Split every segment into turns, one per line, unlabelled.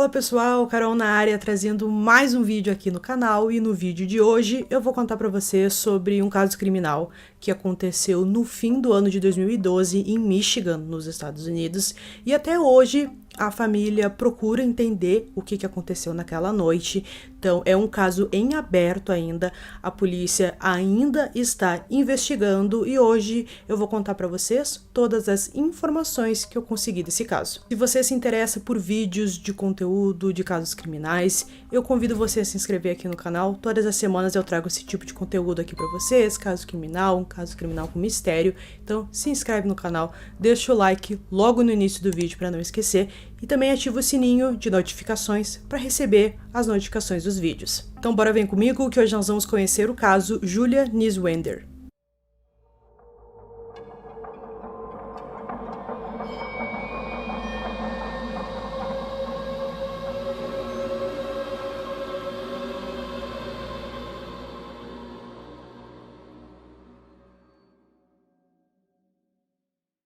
Fala pessoal, Carol na área trazendo mais um vídeo aqui no canal, e no vídeo de hoje eu vou contar para você sobre um caso criminal que aconteceu no fim do ano de 2012 em Michigan, nos Estados Unidos, e até hoje a família procura entender o que aconteceu naquela noite. Então é um caso em aberto ainda, a polícia ainda está investigando e hoje eu vou contar para vocês todas as informações que eu consegui desse caso. Se você se interessa por vídeos de conteúdo de casos criminais, eu convido você a se inscrever aqui no canal. Todas as semanas eu trago esse tipo de conteúdo aqui para vocês, caso criminal, um caso criminal com mistério. Então se inscreve no canal, deixa o like logo no início do vídeo para não esquecer. E também ativa o sininho de notificações para receber as notificações dos vídeos. Então bora vem comigo que hoje nós vamos conhecer o caso Julia Niswander.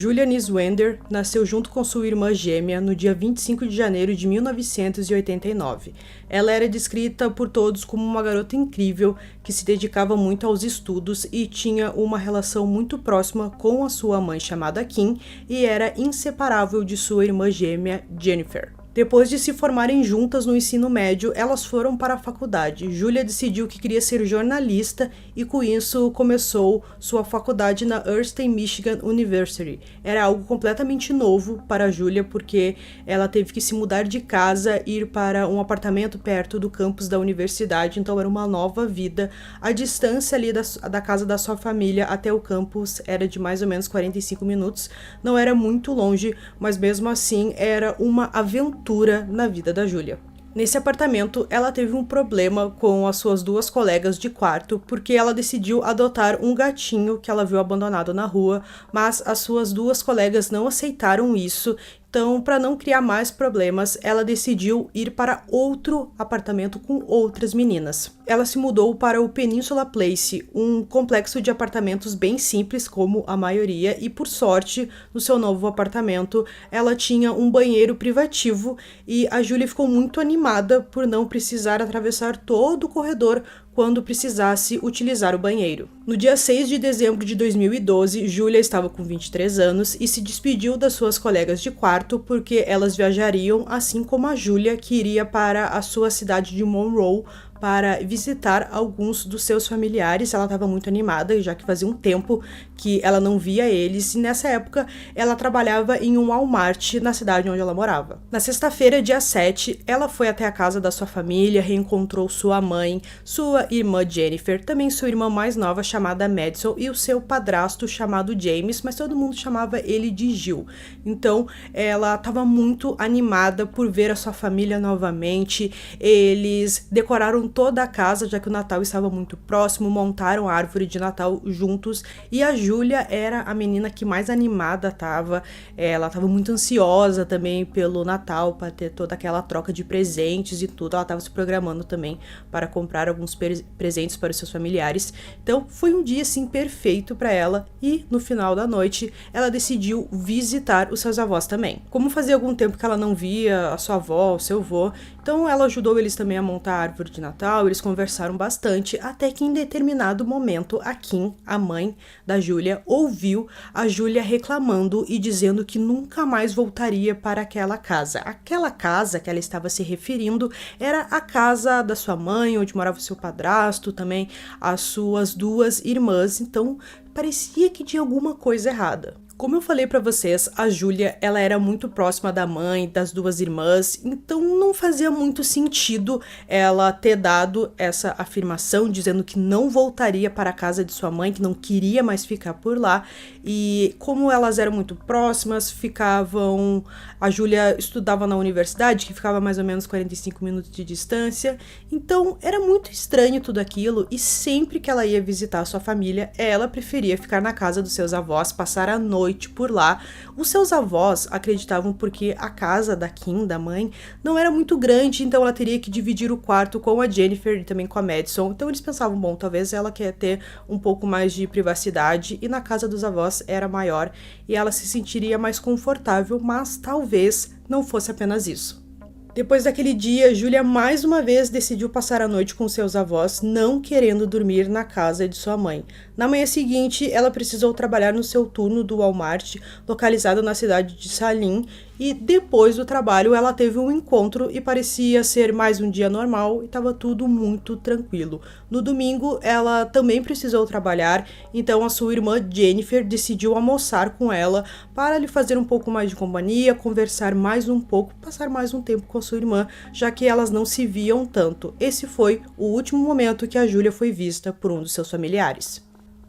Julia Niswander nasceu junto com sua irmã gêmea no dia 25 de janeiro de 1989. Ela era descrita por todos como uma garota incrível que se dedicava muito aos estudos e tinha uma relação muito próxima com a sua mãe chamada Kim e era inseparável de sua irmã gêmea Jennifer. Depois de se formarem juntas no ensino médio, elas foram para a faculdade. Julia decidiu que queria ser jornalista e com isso começou sua faculdade na Eastern Michigan University. Era algo completamente novo para a Julia porque ela teve que se mudar de casa e ir para um apartamento perto do campus da universidade, então era uma nova vida. A distância ali da casa da sua família até o campus era de mais ou menos 45 minutos. Não era muito longe, mas mesmo assim era uma aventura na vida da Julia. Nesse apartamento, ela teve um problema com as suas duas colegas de quarto, porque ela decidiu adotar um gatinho que ela viu abandonado na rua, mas as suas duas colegas não aceitaram isso. Então, para não criar mais problemas, ela decidiu ir para outro apartamento com outras meninas. Ela se mudou para o Peninsula Place, um complexo de apartamentos bem simples, como a maioria, e por sorte, no seu novo apartamento, ela tinha um banheiro privativo e a Julia ficou muito animada por não precisar atravessar todo o corredor quando precisasse utilizar o banheiro. No dia 6 de dezembro de 2012, Julia estava com 23 anos e se despediu das suas colegas de quarto porque elas viajariam, assim como a Julia, que iria para a sua cidade de Monroe para visitar alguns dos seus familiares. Ela estava muito animada, já que fazia um tempo que ela não via eles, e nessa época ela trabalhava em um Walmart na cidade onde ela morava. Na sexta-feira, dia 7, ela foi até a casa da sua família, reencontrou sua mãe, sua irmã Jennifer, também sua irmã mais nova chamada Madison e o seu padrasto chamado James, mas todo mundo chamava ele de Gil. Então ela estava muito animada por ver a sua família novamente. Eles decoraram toda a casa, já que o Natal estava muito próximo, montaram a árvore de Natal juntos, e a Julia era a menina que mais animada estava. Ela estava muito ansiosa também pelo Natal, para ter toda aquela troca de presentes e tudo. Ela estava se programando também para comprar alguns presentes para os seus familiares. Então foi um dia assim perfeito para ela, e no final da noite ela decidiu visitar os seus avós também. Como fazia algum tempo que ela não via a sua avó, o seu avô, então ela ajudou eles também a montar a árvore de Natal. Eles conversaram bastante, até que em determinado momento a Kim, a mãe da Julia, ouviu a Julia reclamando e dizendo que nunca mais voltaria para aquela casa. Aquela casa que ela estava se referindo era a casa da sua mãe, onde morava o seu padrasto, também as suas duas irmãs, então parecia que tinha alguma coisa errada. Como eu falei pra vocês, a Julia, ela era muito próxima da mãe, das duas irmãs, então não fazia muito sentido ela ter dado essa afirmação dizendo que não voltaria para a casa de sua mãe, que não queria mais ficar por lá. E como elas eram muito próximas, a Julia estudava na universidade, que ficava mais ou menos 45 minutos de distância, então era muito estranho tudo aquilo, e sempre que ela ia visitar a sua família, ela preferia ficar na casa dos seus avós, passar a noite por lá. Os seus avós acreditavam porque a casa da Kim, da mãe, não era muito grande, então ela teria que dividir o quarto com a Jennifer e também com a Madison. Então eles pensavam, bom, talvez ela quer ter um pouco mais de privacidade, e na casa dos avós era maior e ela se sentiria mais confortável, mas talvez não fosse apenas isso. Depois daquele dia, Júlia mais uma vez decidiu passar a noite com seus avós, não querendo dormir na casa de sua mãe. Na manhã seguinte, ela precisou trabalhar no seu turno do Walmart, localizado na cidade de Salim, e depois do trabalho ela teve um encontro e parecia ser mais um dia normal e estava tudo muito tranquilo. No domingo, ela também precisou trabalhar, então a sua irmã Jennifer decidiu almoçar com ela para lhe fazer um pouco mais de companhia, conversar mais um pouco, passar mais um tempo com a sua irmã, já que elas não se viam tanto. Esse foi o último momento que a Júlia foi vista por um dos seus familiares.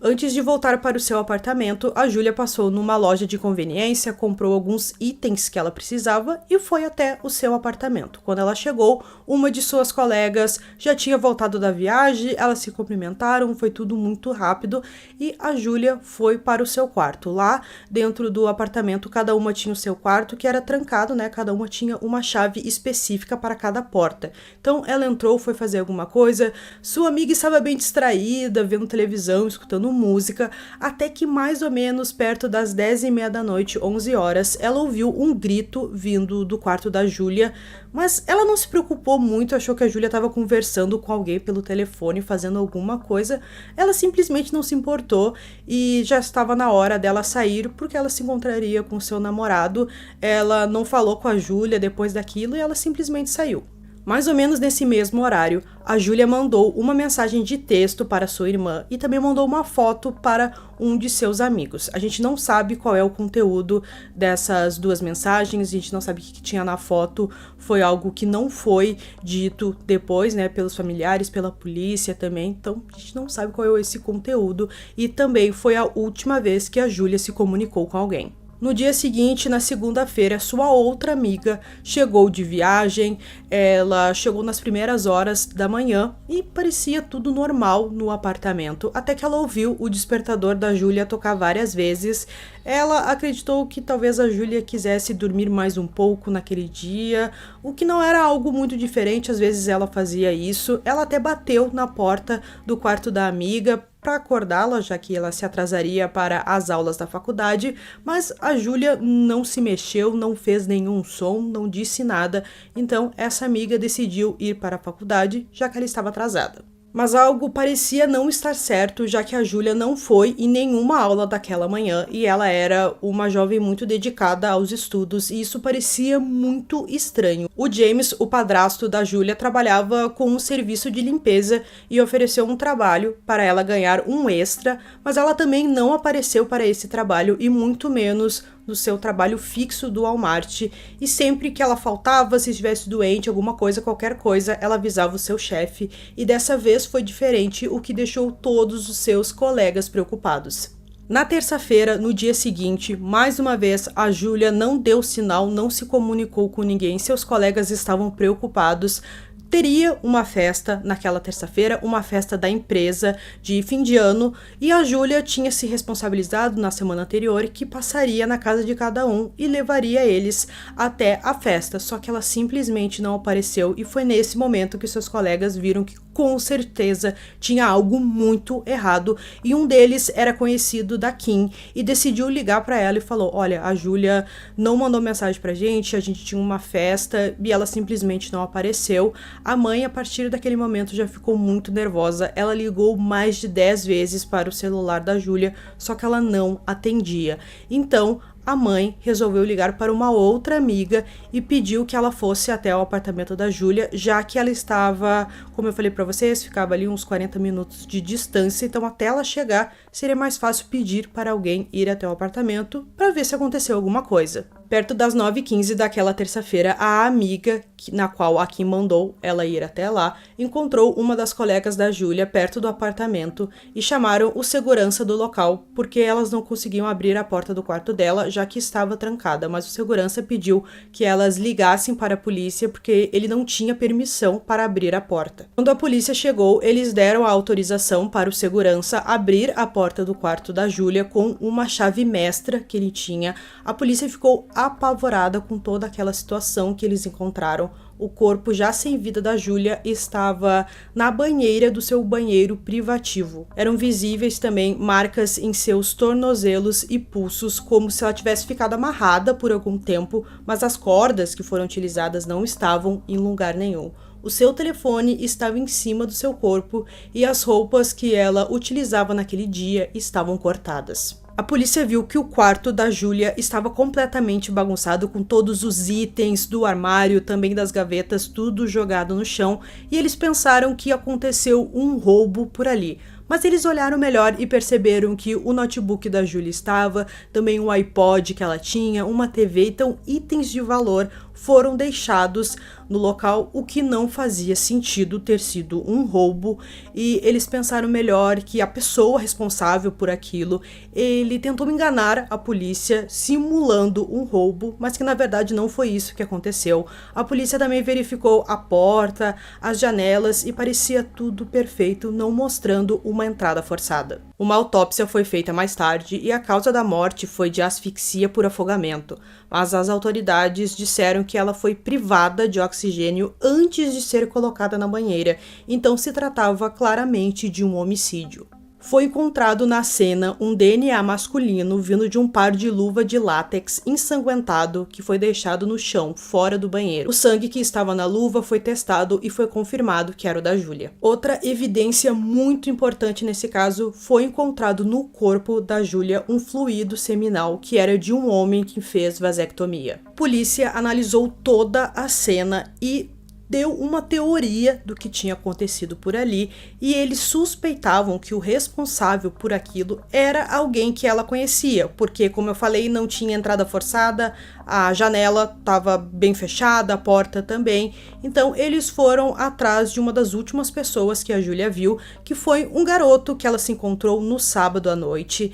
Antes de voltar para o seu apartamento, a Júlia passou numa loja de conveniência, comprou alguns itens que ela precisava e foi até o seu apartamento. Quando ela chegou, uma de suas colegas já tinha voltado da viagem, elas se cumprimentaram, foi tudo muito rápido e a Júlia foi para o seu quarto. Lá, dentro do apartamento, cada uma tinha o seu quarto, que era trancado, né? Cada uma tinha uma chave específica para cada porta. Então, ela entrou, foi fazer alguma coisa, sua amiga estava bem distraída, vendo televisão, escutando música, até que mais ou menos perto das 10h30 da noite, 11 horas, ela ouviu um grito vindo do quarto da Júlia, mas ela não se preocupou muito, achou que a Júlia estava conversando com alguém pelo telefone, fazendo alguma coisa, ela simplesmente não se importou e já estava na hora dela sair, porque ela se encontraria com seu namorado, ela não falou com a Júlia depois daquilo e ela simplesmente saiu. Mais ou menos nesse mesmo horário, a Júlia mandou uma mensagem de texto para sua irmã e também mandou uma foto para um de seus amigos. A gente não sabe qual é o conteúdo dessas duas mensagens, a gente não sabe o que tinha na foto, foi algo que não foi dito depois, né, pelos familiares, pela polícia também, então a gente não sabe qual é esse conteúdo e também foi a última vez que a Júlia se comunicou com alguém. No dia seguinte, na segunda-feira, sua outra amiga chegou de viagem, ela chegou nas primeiras horas da manhã e parecia tudo normal no apartamento, até que ela ouviu o despertador da Júlia tocar várias vezes. Ela acreditou que talvez a Júlia quisesse dormir mais um pouco naquele dia, o que não era algo muito diferente, às vezes ela fazia isso. Ela até bateu na porta do quarto da amiga para acordá-la, já que ela se atrasaria para as aulas da faculdade, mas a Júlia não se mexeu, não fez nenhum som, não disse nada, então essa amiga decidiu ir para a faculdade, já que ela estava atrasada. Mas algo parecia não estar certo, já que a Júlia não foi em nenhuma aula daquela manhã e ela era uma jovem muito dedicada aos estudos e isso parecia muito estranho. O James, o padrasto da Júlia, trabalhava com um serviço de limpeza e ofereceu um trabalho para ela ganhar um extra, mas ela também não apareceu para esse trabalho e muito menos no seu trabalho fixo do Walmart, e sempre que ela faltava, se estivesse doente, alguma coisa, qualquer coisa, ela avisava o seu chefe, e dessa vez foi diferente, o que deixou todos os seus colegas preocupados. Na terça-feira, no dia seguinte, mais uma vez, a Júlia não deu sinal, não se comunicou com ninguém, seus colegas estavam preocupados. Teria uma festa naquela terça-feira, uma festa da empresa de fim de ano, e a Júlia tinha se responsabilizado na semana anterior que passaria na casa de cada um e levaria eles até a festa, só que ela simplesmente não apareceu e foi nesse momento que seus colegas viram que com certeza tinha algo muito errado e um deles era conhecido da Kim e decidiu ligar para ela e falou: olha, a Júlia não mandou mensagem pra gente, a gente tinha uma festa e ela simplesmente não apareceu. A mãe, a partir daquele momento, já ficou muito nervosa. Ela ligou mais de 10 vezes para o celular da Júlia, só que ela não atendia. Então, a mãe resolveu ligar para uma outra amiga e pediu que ela fosse até o apartamento da Júlia, já que ela estava, como eu falei para vocês, ficava ali uns 40 minutos de distância, então até ela chegar seria mais fácil pedir para alguém ir até o apartamento para ver se aconteceu alguma coisa. Perto das 9h15 daquela terça-feira, a amiga, na qual a Kim mandou ela ir até lá, encontrou uma das colegas da Júlia perto do apartamento e chamaram o segurança do local, porque elas não conseguiam abrir a porta do quarto dela, já que estava trancada, mas o segurança pediu que elas ligassem para a polícia, porque ele não tinha permissão para abrir a porta. Quando a polícia chegou, eles deram a autorização para o segurança abrir a porta do quarto da Júlia com uma chave mestra que ele tinha. A polícia ficou apavorada com toda aquela situação que eles encontraram. o corpo já sem vida da Julia estava na banheira do seu banheiro privativo. Eram visíveis também marcas em seus tornozelos e pulsos, como se ela tivesse ficado amarrada por algum tempo, mas as cordas que foram utilizadas não estavam em lugar nenhum. O seu telefone estava em cima do seu corpo e as roupas que ela utilizava naquele dia estavam cortadas. A polícia viu que o quarto da Julia estava completamente bagunçado, com todos os itens do armário, também das gavetas, tudo jogado no chão, e eles pensaram que aconteceu um roubo por ali. Mas eles olharam melhor e perceberam que o notebook da Julia estava, também um iPod que ela tinha, uma TV, então itens de valor foram deixados no local, o que não fazia sentido ter sido um roubo, e eles pensaram melhor que a pessoa responsável por aquilo, ele tentou enganar a polícia simulando um roubo, mas que na verdade não foi isso que aconteceu. A polícia também verificou a porta, as janelas e parecia tudo perfeito, não mostrando uma entrada forçada. Uma autópsia foi feita mais tarde e a causa da morte foi de asfixia por afogamento, mas as autoridades disseram que ela foi privada de oxigênio antes de ser colocada na banheira, então se tratava claramente de um homicídio. Foi encontrado na cena um DNA masculino vindo de um par de luva de látex ensanguentado que foi deixado no chão, fora do banheiro. O sangue que estava na luva foi testado e foi confirmado que era o da Julia. Outra evidência muito importante nesse caso foi encontrado no corpo da Julia um fluido seminal que era de um homem que fez vasectomia. A polícia analisou toda a cena e deu uma teoria do que tinha acontecido por ali, e eles suspeitavam que o responsável por aquilo era alguém que ela conhecia, porque, como eu falei, não tinha entrada forçada, a janela estava bem fechada, a porta também, então eles foram atrás de uma das últimas pessoas que a Julia viu, que foi um garoto que ela se encontrou no sábado à noite.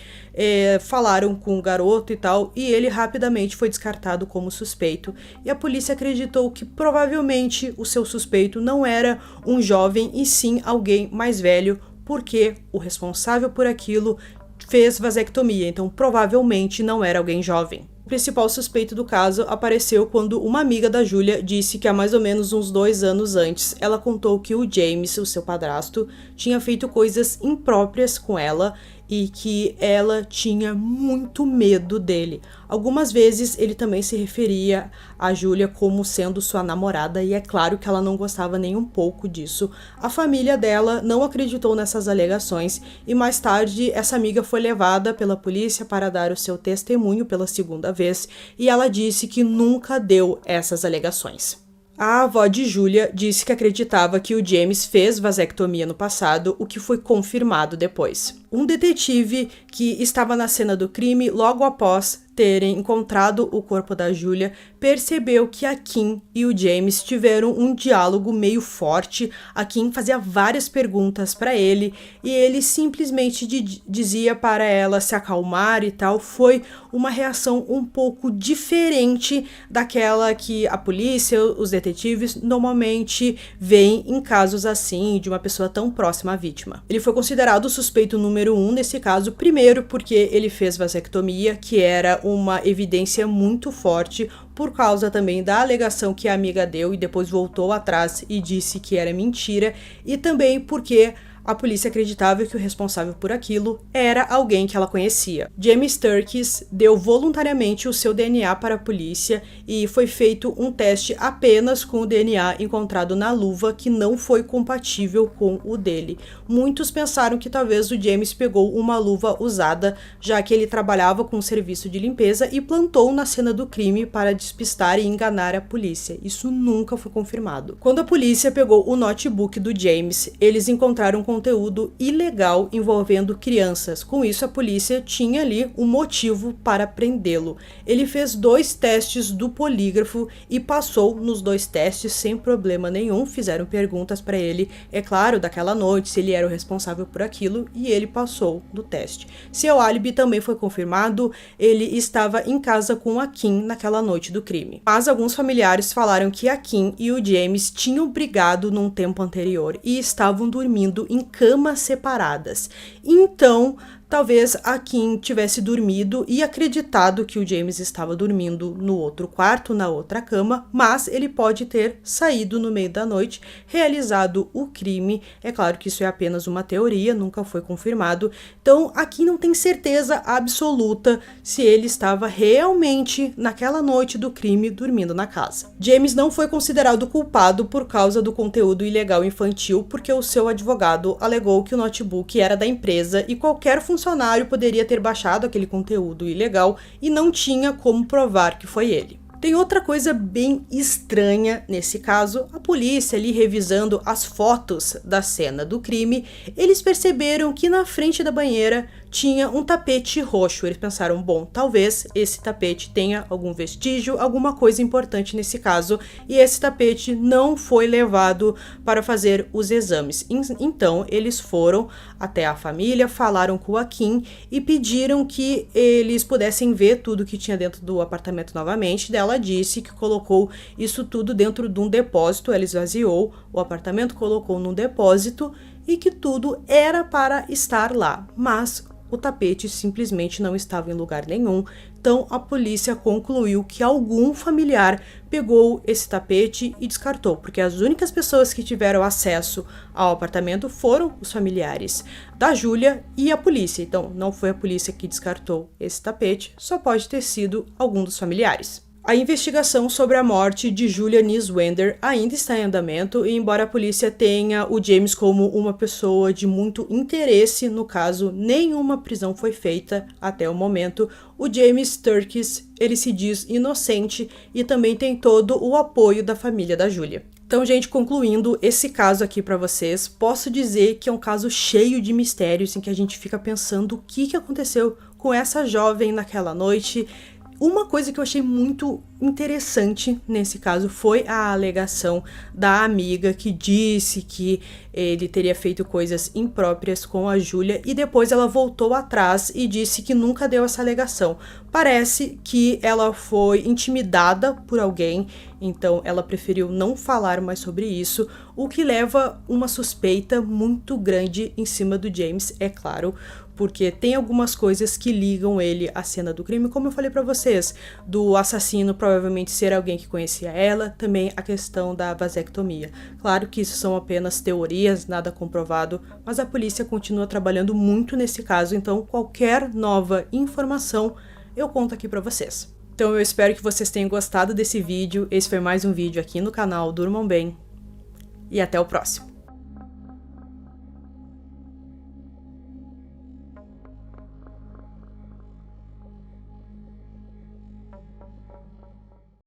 Falaram com o garoto e tal, e ele rapidamente foi descartado como suspeito, e a polícia acreditou que provavelmente o seu suspeito não era um jovem e sim alguém mais velho, porque o responsável por aquilo fez vasectomia, então provavelmente não era alguém jovem. O principal suspeito do caso apareceu quando uma amiga da Julia disse que há mais ou menos uns 2 anos antes, ela contou que o James, o seu padrasto, tinha feito coisas impróprias com ela e que ela tinha muito medo dele. Algumas vezes ele também se referia a Julia como sendo sua namorada, e é claro que ela não gostava nem um pouco disso. A família dela não acreditou nessas alegações e mais tarde essa amiga foi levada pela polícia para dar o seu testemunho pela segunda vez, e ela disse que nunca deu essas alegações. A avó de Julia disse que acreditava que o James fez vasectomia no passado, o que foi confirmado depois. Um detetive que estava na cena do crime logo após terem encontrado o corpo da Julia percebeu que a Kim e o James tiveram um diálogo meio forte. A Kim fazia várias perguntas para ele e ele simplesmente dizia para ela se acalmar e tal. Foi uma reação um pouco diferente daquela que a polícia, os detetives normalmente veem em casos assim, de uma pessoa tão próxima à vítima. Ele foi considerado o suspeito número 1 nesse caso, primeiro porque ele fez vasectomia, que era uma evidência muito forte, por causa também da alegação que a amiga deu e depois voltou atrás e disse que era mentira, e também porque a polícia acreditava que o responsável por aquilo era alguém que ela conhecia. James Turkis deu voluntariamente o seu DNA para a polícia e foi feito um teste apenas com o DNA encontrado na luva, que não foi compatível com o dele. Muitos pensaram que talvez o James pegou uma luva usada, já que ele trabalhava com um serviço de limpeza e plantou na cena do crime para despistar e enganar a polícia. Isso nunca foi confirmado. Quando a polícia pegou o notebook do James, eles encontraram conteúdo ilegal envolvendo crianças. Com isso, a polícia tinha ali um motivo para prendê-lo. Ele fez 2 testes do polígrafo e passou nos 2 testes sem problema nenhum. Fizeram perguntas para ele, é claro, daquela noite, se ele era o responsável por aquilo, e ele passou no teste. Seu álibi também foi confirmado, ele estava em casa com a Kim naquela noite do crime. Mas alguns familiares falaram que a Kim e o James tinham brigado num tempo anterior e estavam dormindo em camas separadas. Então, Talvez a Kim tivesse dormido e acreditado que o James estava dormindo no outro quarto, na outra cama, mas ele pode ter saído no meio da noite, realizado o crime. É claro que isso é apenas uma teoria, nunca foi confirmado. Então, a Kim não tem certeza absoluta se ele estava realmente naquela noite do crime dormindo na casa. James não foi considerado culpado por causa do conteúdo ilegal infantil, porque o seu advogado alegou que o notebook era da empresa e qualquer funcionário poderia ter baixado aquele conteúdo ilegal e não tinha como provar que foi ele. Tem outra coisa bem estranha nesse caso. A polícia ali revisando as fotos da cena do crime, eles perceberam que na frente da banheira tinha um tapete roxo. Eles pensaram, bom, talvez esse tapete tenha algum vestígio, alguma coisa importante nesse caso, e esse tapete não foi levado para fazer os exames. Então, eles foram até a família, falaram com a Kim e pediram que eles pudessem ver tudo que tinha dentro do apartamento novamente. Ela disse que colocou isso tudo dentro de um depósito, ela esvaziou o apartamento, colocou num depósito e que tudo era para estar lá, mas o tapete simplesmente não estava em lugar nenhum. Então a polícia concluiu que algum familiar pegou esse tapete e descartou, porque as únicas pessoas que tiveram acesso ao apartamento foram os familiares da Julia e a polícia. Então não foi a polícia que descartou esse tapete, só pode ter sido algum dos familiares. A investigação sobre a morte de Julia Niswander ainda está em andamento e, embora a polícia tenha o James como uma pessoa de muito interesse no caso, nenhuma prisão foi feita até o momento. O James Turkis, ele se diz inocente e também tem todo o apoio da família da Julia. Então, gente, concluindo esse caso aqui para vocês, posso dizer que é um caso cheio de mistérios em que a gente fica pensando o que aconteceu com essa jovem naquela noite. Uma coisa que eu achei muito interessante nesse caso foi a alegação da amiga que disse que ele teria feito coisas impróprias com a Julia e depois ela voltou atrás e disse que nunca deu essa alegação. Parece que ela foi intimidada por alguém, então ela preferiu não falar mais sobre isso, o que leva uma suspeita muito grande em cima do James, é claro, porque tem algumas coisas que ligam ele à cena do crime, como eu falei pra vocês, do assassino provavelmente ser alguém que conhecia ela, também a questão da vasectomia. Claro que isso são apenas teorias, nada comprovado, mas a polícia continua trabalhando muito nesse caso, então qualquer nova informação eu conto aqui pra vocês. Então eu espero que vocês tenham gostado desse vídeo, esse foi mais um vídeo aqui no canal Durmam Bem, e até o próximo.